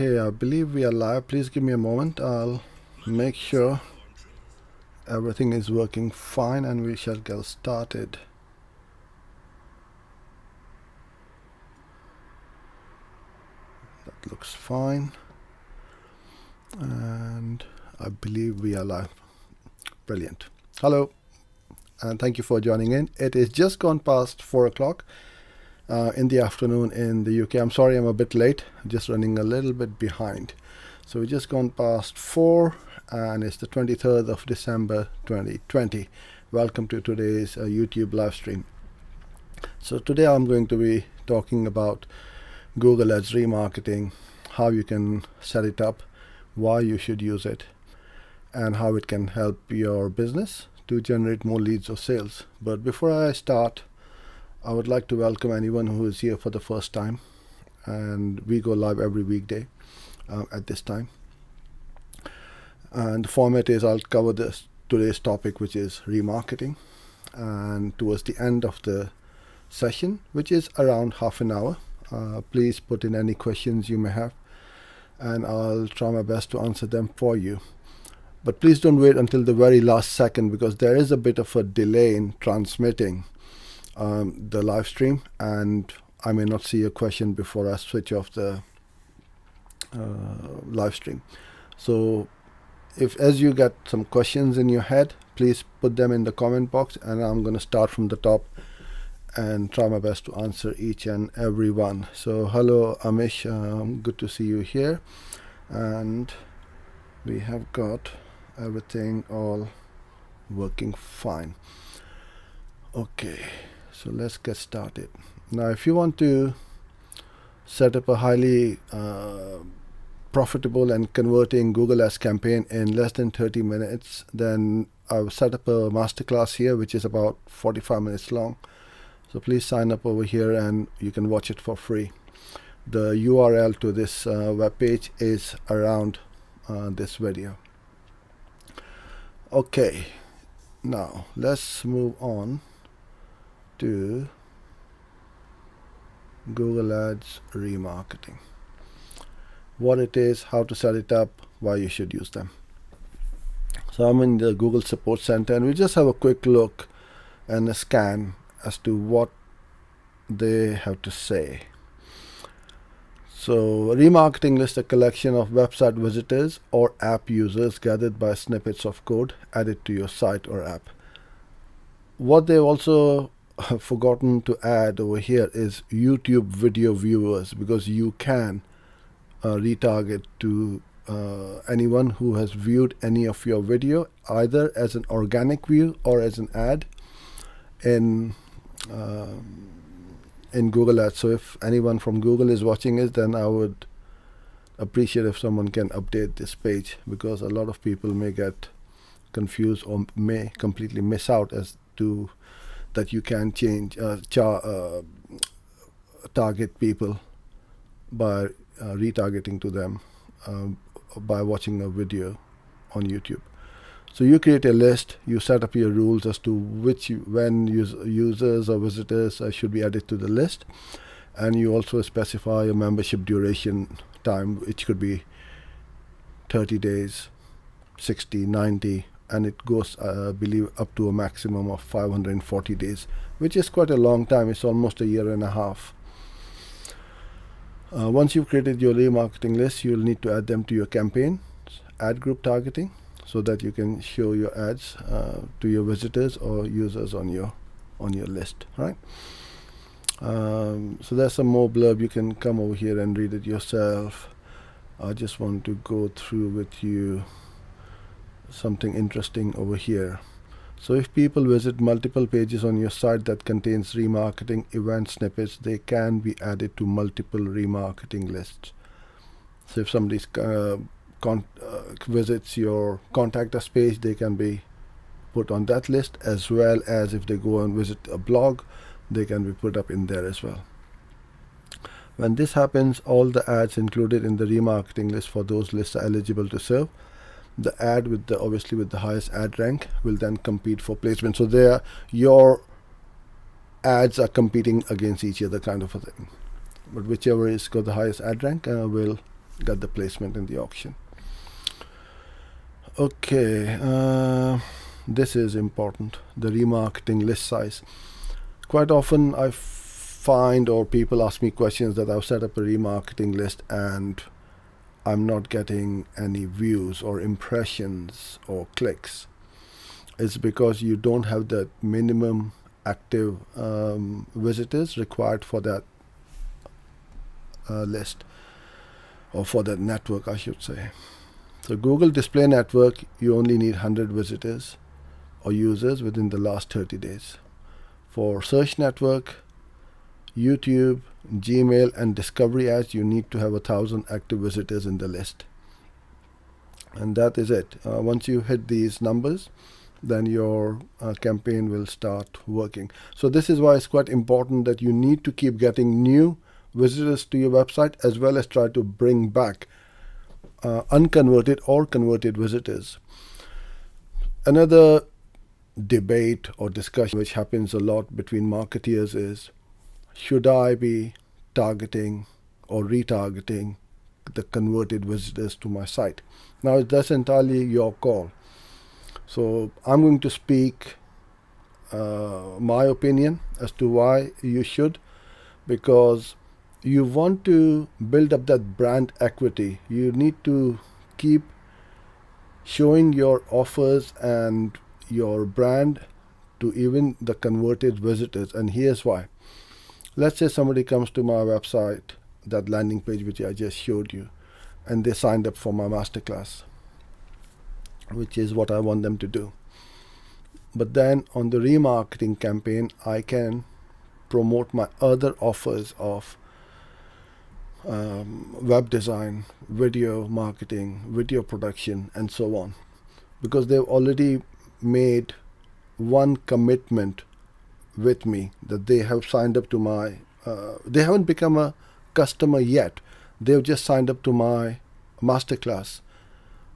Okay, I believe we are live. Please give me a moment. I'll make sure everything is working fine and we shall get started. That looks fine. And I believe we are live. Brilliant. Hello, and thank you for joining in. It is just gone past 4 o'clock in the afternoon in the UK. I'm sorry I'm a bit late, just running a little bit behind. So we just gone past 4 and it's the 23rd of December 2020. Welcome to today's YouTube live stream. So today I'm going to be talking about Google Ads remarketing, how you can set it up, why you should use it, and how it can help your business to generate more leads or sales. But before I start, I would like to welcome anyone who is here for the first time, and we go live every weekday at this time. And the format is I'll cover today's topic, which is remarketing, and towards the end of the session, which is around half an hour, please put in any questions you may have and I'll try my best to answer them for you. But please don't wait until the very last second, because there is a bit of a delay in transmitting the live stream, and I may not see a question before I switch off the live stream. So as you get some questions in your head, please put them in the comment box, and I'm going to start from the top and try my best to answer each and every one. So hello Amish, good to see you here, and we have got everything all working fine. Okay, so let's get started. Now if you want to set up a highly profitable and converting Google Ads campaign in less than 30 minutes, then I've set up a masterclass here which is about 45 minutes long. So please sign up over here and you can watch it for free. The URL to this webpage is around this video. Okay, now let's move on to Google Ads remarketing. What it is, how to set it up, why you should use them. So I'm in the Google Support Center, and we just have a quick look and a scan as to what they have to say. So remarketing lists a collection of website visitors or app users gathered by snippets of code added to your site or app. What they've also forgotten to add over here is YouTube video viewers, because you can retarget to anyone who has viewed any of your video, either as an organic view or as an ad in Google Ads. So if anyone from Google is watching it, then I would appreciate if someone can update this page, because a lot of people may get confused or may completely miss out as to that you can change target people by retargeting to them by watching a video on YouTube. So you create a list, you set up your rules as to when users or visitors should be added to the list, and you also specify a membership duration time, which could be 30 days, 60, 90, and it goes, I believe, up to a maximum of 540 days, which is quite a long time. It's almost a year and a half. Once you've created your remarketing list, you'll need to add them to your campaign, ad group targeting, so that you can show your ads to your visitors or users on your list, right? So there's some more blurb. You can come over here and read it yourself. I just want to go through with you something interesting over here. So if people visit multiple pages on your site that contains remarketing event snippets, they can be added to multiple remarketing lists. So if somebody's visits your contact us page, they can be put on that list, as well as if they go and visit a blog, they can be put up in there as well. When this happens, all the ads included in the remarketing list for those lists are eligible to serve. The ad with the highest ad rank will then compete for placement. So your ads are competing against each other, kind of a thing. But whichever is got the highest ad rank will get the placement in the auction. Okay, this is important, the remarketing list size. Quite often I find, or people ask me questions, that I've set up a remarketing list and I'm not getting any views or impressions or clicks. It's because you don't have that minimum active visitors required for that list, or for that network, I should say. So Google Display Network, you only need 100 visitors or users within the last 30 days. For Search Network, YouTube, Gmail, and Discovery Ads, you need to have 1,000 active visitors in the list. And that is it. Once you hit these numbers, then your campaign will start working. So this is why it's quite important that you need to keep getting new visitors to your website, as well as try to bring back unconverted or converted visitors. Another debate or discussion which happens a lot between marketeers is, should I be targeting or retargeting the converted visitors to my site? Now, that's entirely your call. So I'm going to speak my opinion as to why you should, because you want to build up that brand equity. You need to keep showing your offers and your brand to even the converted visitors. And here's why. Let's say somebody comes to my website, that landing page which I just showed you, and they signed up for my masterclass, which is what I want them to do. But then on the remarketing campaign, I can promote my other offers of web design, video marketing, video production, and so on, because they've already made one commitment with me, that they have signed up to my they haven't become a customer yet, they've just signed up to my masterclass.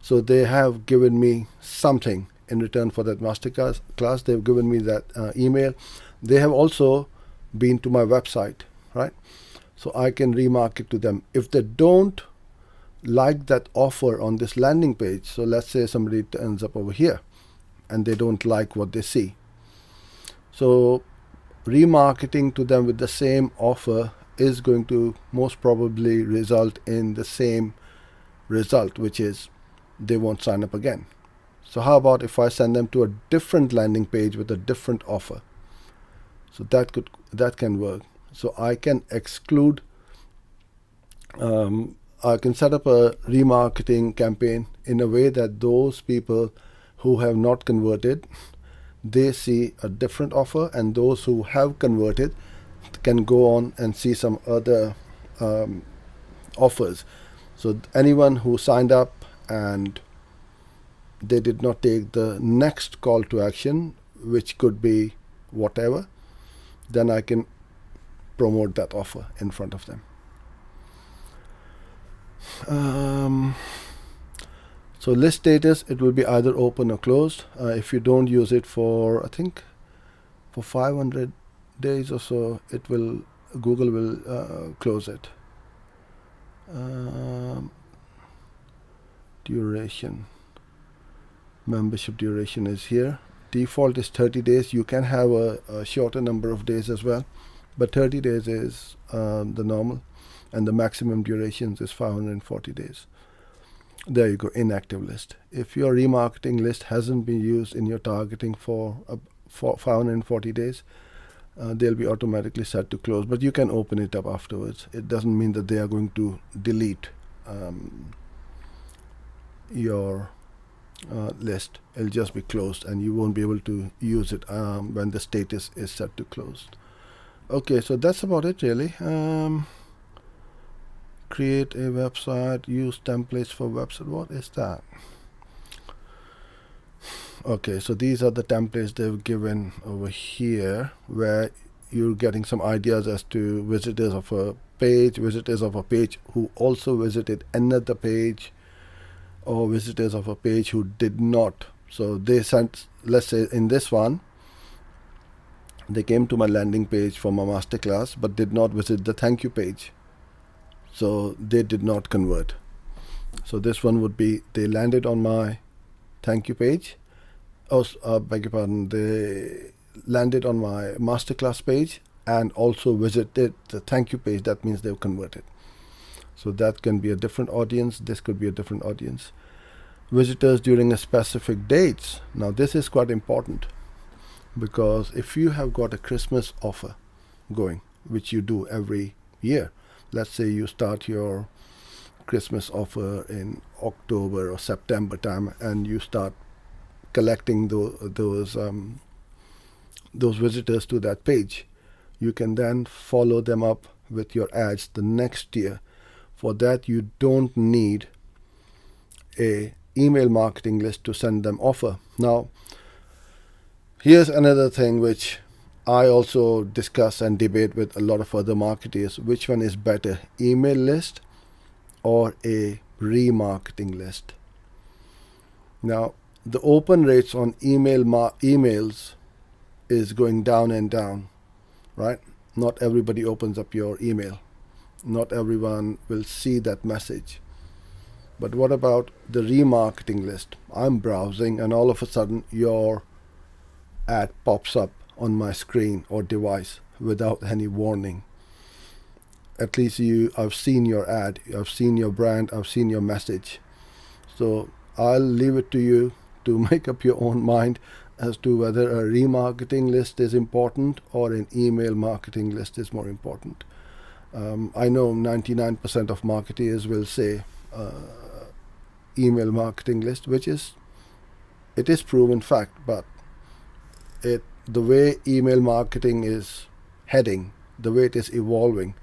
So they have given me something in return for that masterclass. They've given me that email. They have also been to my website, right? So I can remarket to them. If they don't like that offer on this landing page, so let's say somebody turns up over here and they don't like what they see, so remarketing to them with the same offer is going to most probably result in the same result, which is they won't sign up again. So how about if I send them to a different landing page with a different offer? So that can work. So I can exclude, I can set up a remarketing campaign in a way that those people who have not converted, they see a different offer, and those who have converted can go on and see some other offers. So anyone who signed up and they did not take the next call to action, which could be whatever, then I can promote that offer in front of them. So list status, it will be either open or closed. If you don't use it for, I think, for 500 days or so, it will, Google will close it. Duration, membership duration is here. Default is 30 days. You can have a shorter number of days as well, but 30 days is the normal, and the maximum durations is 540 days. There you go, inactive list. If your remarketing list hasn't been used in your targeting for 540 days, they'll be automatically set to close, but you can open it up afterwards. It doesn't mean that they are going to delete your list. It'll just be closed, and you won't be able to use it when the status is set to closed. Okay, so that's about it really. Create a website, use templates for website. What is that? Okay, so these are the templates they've given over here, where you're getting some ideas as to visitors of a page who also visited another page, or visitors of a page who did not. So they sent, let's say in this one, they came to my landing page for my masterclass but did not visit the thank you page. So they did not convert. So this one would be they landed on my thank you page. Oh, beg your pardon. They landed on my masterclass page and also visited the thank you page. That means they've converted. So that can be a different audience. This could be a different audience. Visitors during a specific dates. Now this is quite important, because if you have got a Christmas offer going, which you do every year, let's say you start your Christmas offer in October or September time, and you start collecting those visitors to that page, you can then follow them up with your ads the next year. For that, you don't need a email marketing list to send them offer. Now, here's another thing which I also discuss and debate with a lot of other marketers. Which one is better, email list or a remarketing list? Now, the open rates on emails is going down and down, right? Not everybody opens up your email. Not everyone will see that message. But what about the remarketing list? I'm browsing and all of a sudden your ad pops up on my screen or device without any warning. At least I've seen your ad, I've seen your brand, I've seen your message. So I'll leave it to you to make up your own mind as to whether a remarketing list is important or an email marketing list is more important. I know 99% of marketers will say email marketing list, which is proven fact, but the way email marketing is heading, the way it is evolving,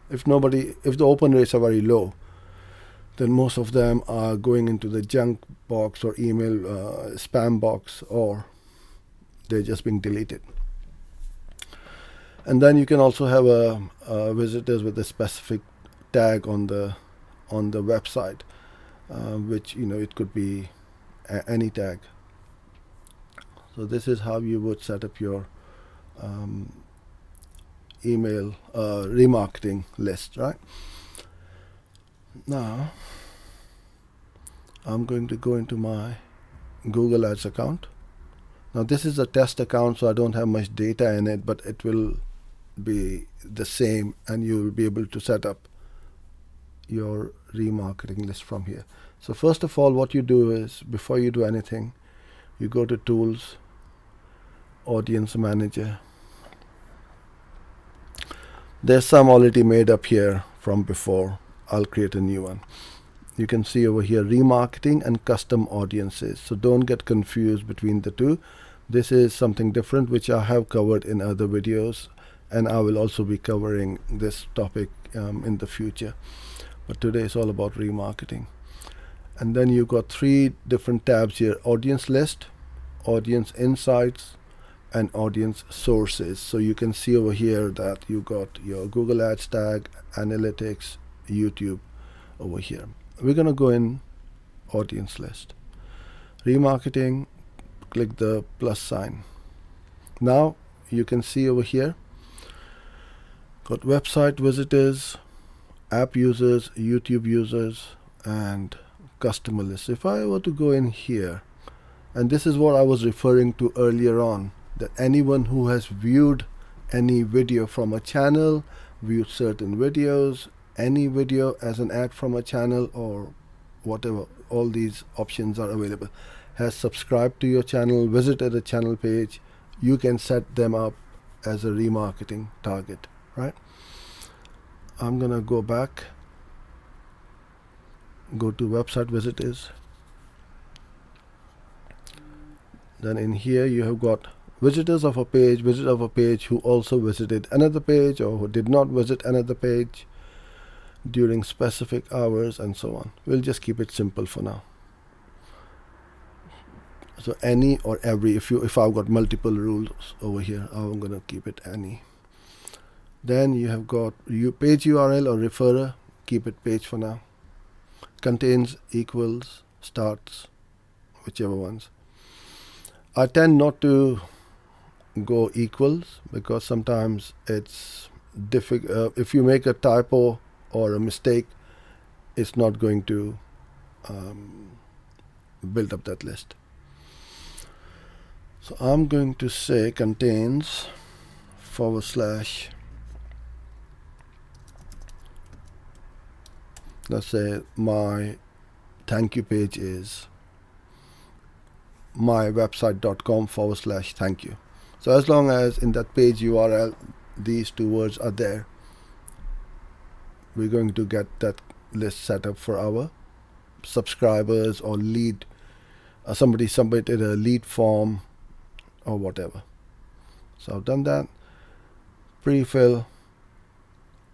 if the open rates are very low, then most of them are going into the junk box or email spam box, or they're just being deleted. And then you can also have visitors with a specific tag on the website, which it could be any tag. So this is how you would set up your email remarketing list, right? Now I'm going to go into my Google Ads account. Now this is a test account, so I don't have much data in it, but it will be the same, and you will be able to set up your remarketing list from here. So first of all, what you do is, before you do anything, you go to Tools, Audience Manager. There's some already made up here from before. I'll create a new one. You can see over here remarketing and custom audiences. So don't get confused between the two. This is something different which I have covered in other videos, and I will also be covering this topic in the future. But today is all about remarketing. And then you've got three different tabs here: audience list, audience insights, and audience sources. So you can see over here that you got your Google Ads tag, analytics, YouTube over here. We're going to go in audience list. Remarketing, click the plus sign. Now you can see over here, got website visitors, app users, YouTube users, and customer list. If I were to go in here, and this is what I was referring to earlier on, that anyone who has viewed any video from a channel, viewed certain videos, any video as an ad from a channel or whatever, all these options are available, has subscribed to your channel, visited a channel page, you can set them up as a remarketing target, right? I'm gonna go back, go to website visitors. Then in here you have got visitors of a page who also visited another page or who did not visit another page during specific hours, and so on. We'll just keep it simple for now. So any or every, if I've got multiple rules over here, I'm gonna keep it any. Then you have got page URL or referrer, keep it page for now. Contains, equals, starts, whichever ones. I tend not to go equals because sometimes it's difficult. If you make a typo or a mistake, it's not going to build up that list. So I'm going to say contains / let's say my thank you page is mywebsite.com / thank you. So as long as in that page URL these two words are there, we're going to get that list set up for our subscribers or lead. Somebody submitted a lead form or whatever. So I've done that. Pre-fill.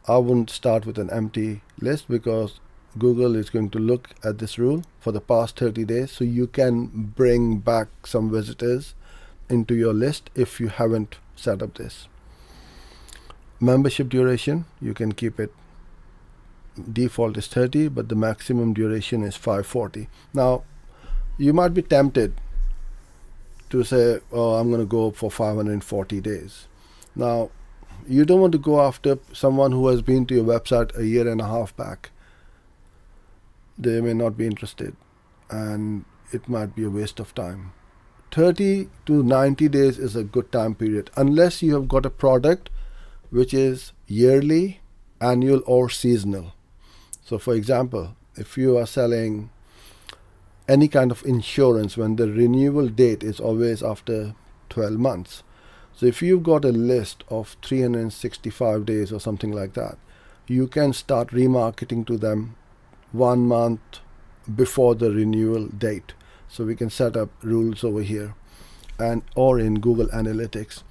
I wouldn't start with an empty list because Google is going to look at this rule for the past 30 days. So you can bring back some visitors into your list if you haven't set up this. Membership duration, you can keep it. Default is 30, but the maximum duration is 540. Now, you might be tempted to say, oh, I'm going to go for 540 days. Now, you don't want to go after someone who has been to your website a year and a half back. They may not be interested, and it might be a waste of time. 30 to 90 days is a good time period, unless you have got a product which is yearly, annual, or seasonal. So, for example, if you are selling any kind of insurance, when the renewal date is always after 12 months. So if you've got a list of 365 days or something like that, you can start remarketing to them 1 month before the renewal date. So we can set up rules over here and or in Google Analytics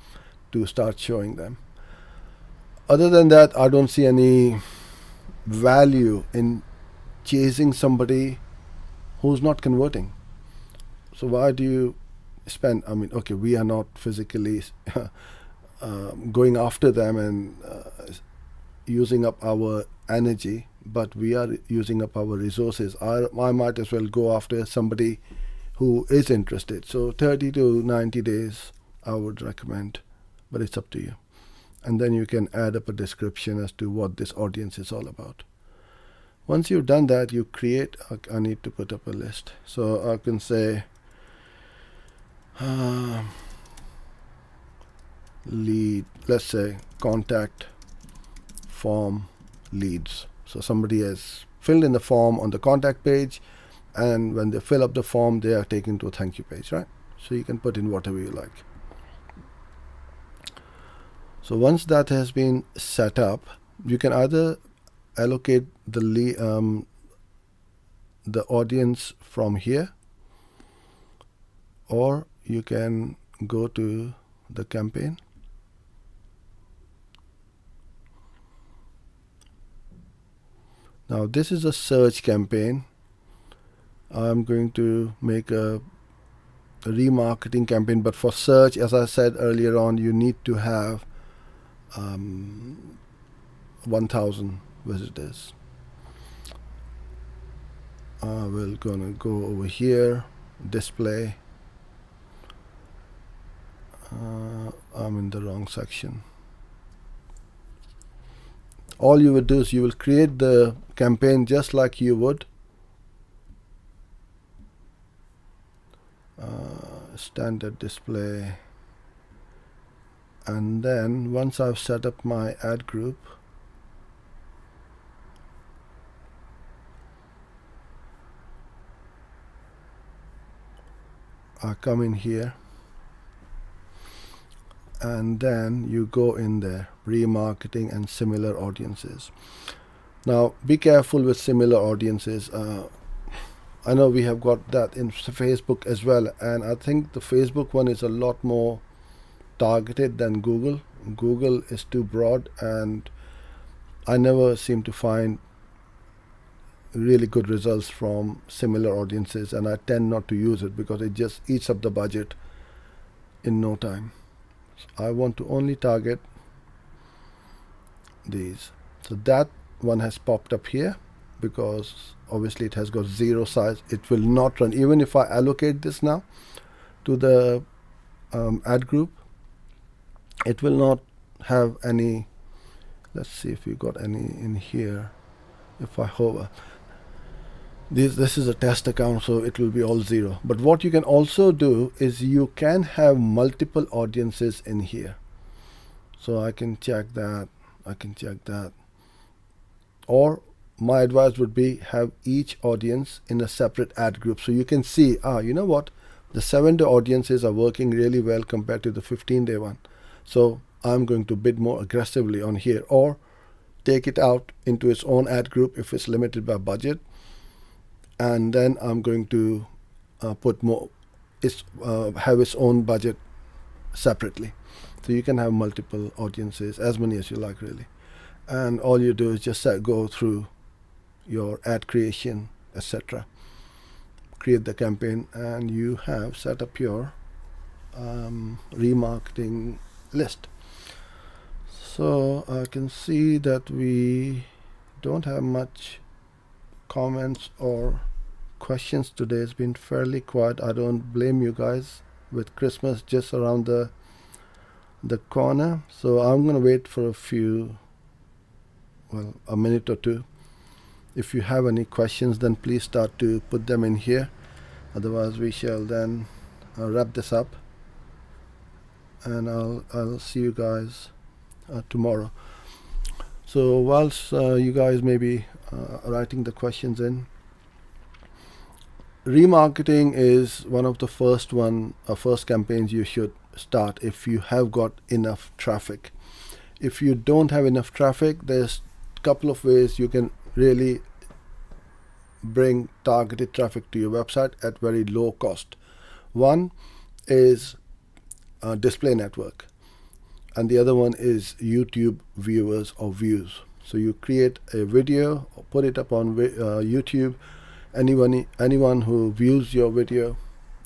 to start showing them. Other than that, I don't see any value in chasing somebody who's not converting. So why do you spend, okay, we are not physically going after them and using up our energy, but we are using up our resources. I might as well go after somebody who is interested. So 30 to 90 days I would recommend, but it's up to you. And then you can add up a description as to what this audience is all about. Once you've done that, you create, I need to put up a list. So I can say lead, let's say contact form leads. So somebody has filled in the form on the contact page, and when they fill up the form, they are taken to a thank you page, right? So you can put in whatever you like. So once that has been set up, you can either allocate the audience from here, or you can go to the campaign. Now this is a search campaign. I'm going to make a remarketing campaign, but for search, as I said earlier on, you need to have 1,000 visitors. We're gonna go over here, display. I'm in the wrong section. All you would do is you will create the campaign just like you would. Standard display. And then once I've set up my ad group, I come in here, and then you go in there, remarketing and similar audiences. Now be careful with similar audiences. I know we have got that in Facebook as well, and I think the Facebook one is a lot more targeted than Google. Google is too broad, and I never seem to find really good results from similar audiences, and I tend not to use it because it just eats up the budget in no time. So I want to only target these. So that one has popped up here because obviously it has got 0 size. It will not run. Even if I allocate this now to the ad group, it will not have any. Let's see if we got any in here. If I hover, This is a test account, so it will be all zero. But what you can also do is you can have multiple audiences in here. So I can check that. Or my advice would be have each audience in a separate ad group. So you can see, you know what? The 7-day audiences are working really well compared to the 15-day one. So I'm going to bid more aggressively on here, or take it out into its own ad group if it's limited by budget. And then I'm going to put more, have its own budget separately. So you can have multiple audiences, as many as you like, really. And all you do is just go through your ad creation, etc. Create the campaign, and you have set up your remarketing list. So I can see that we don't have much comments or questions today. It's been fairly quiet. I don't blame you guys, with Christmas just around the corner. So I'm gonna wait for a minute or two. If you have any questions, then please start to put them in here. Otherwise we shall then wrap this up, and I'll see you guys tomorrow. So whilst you guys may be writing the questions in, remarketing is one of the first campaigns you should start if you have got enough traffic. If you don't have enough traffic, there's a couple of ways you can really bring targeted traffic to your website at very low cost. One is display network, and the other one is YouTube viewers or views. So you create a video, or put it up on YouTube. Anyone who views your video,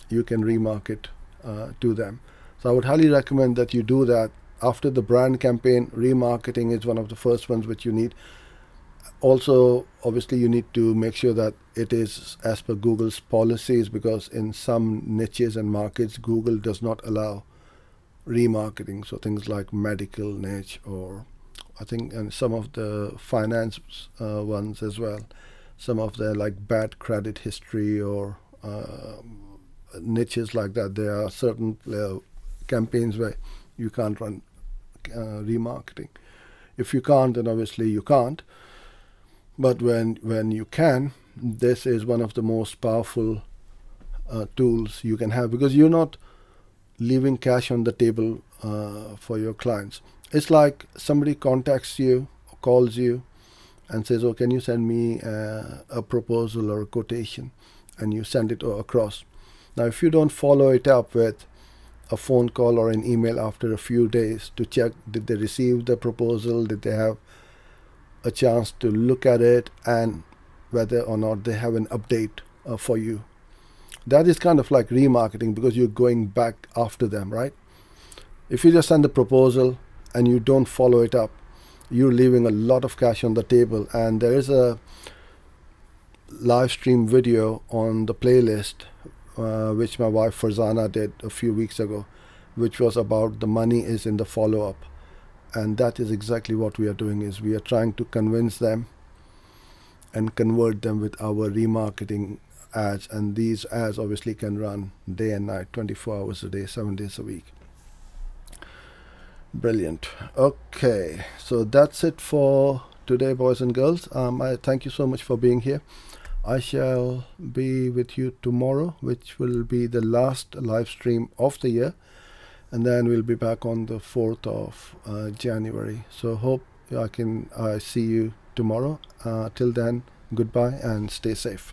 you can remarket to them. So I would highly recommend that you do that. After the brand campaign, remarketing is one of the first ones which you need. Also, obviously, you need to make sure that it is as per Google's policies, because in some niches and markets, Google does not allow remarketing. So things like medical niche, or I think, and some of the finance ones as well. Some of the like bad credit history or niches like that. There are certain campaigns where you can't run remarketing. If you can't, then obviously you can't. But when you can, this is one of the most powerful tools you can have, because you're not leaving cash on the table for your clients. It's like somebody contacts you, calls you, and says, "Oh, can you send me a proposal or a quotation?" And you send it across. Now, if you don't follow it up with a phone call or an email after a few days to check, did they receive the proposal, did they have a chance to look at it, and whether or not they have an update for you, that is kind of like remarketing, because you're going back after them, right? If you just send a proposal and you don't follow it up, you're leaving a lot of cash on the table. And there is a live stream video on the playlist which my wife Farzana did a few weeks ago, which was about the money is in the follow-up. And that is exactly what we are doing, is we are trying to convince them and convert them with our remarketing ads. And these ads obviously can run day and night, 24 hours a day, 7 days a week. Brilliant. Okay, so that's it for today, boys and girls. I thank you so much for being here. I shall be with you tomorrow, which will be the last live stream of the year, and then we'll be back on the 4th of January. So hope I see you tomorrow. Till then, goodbye and stay safe.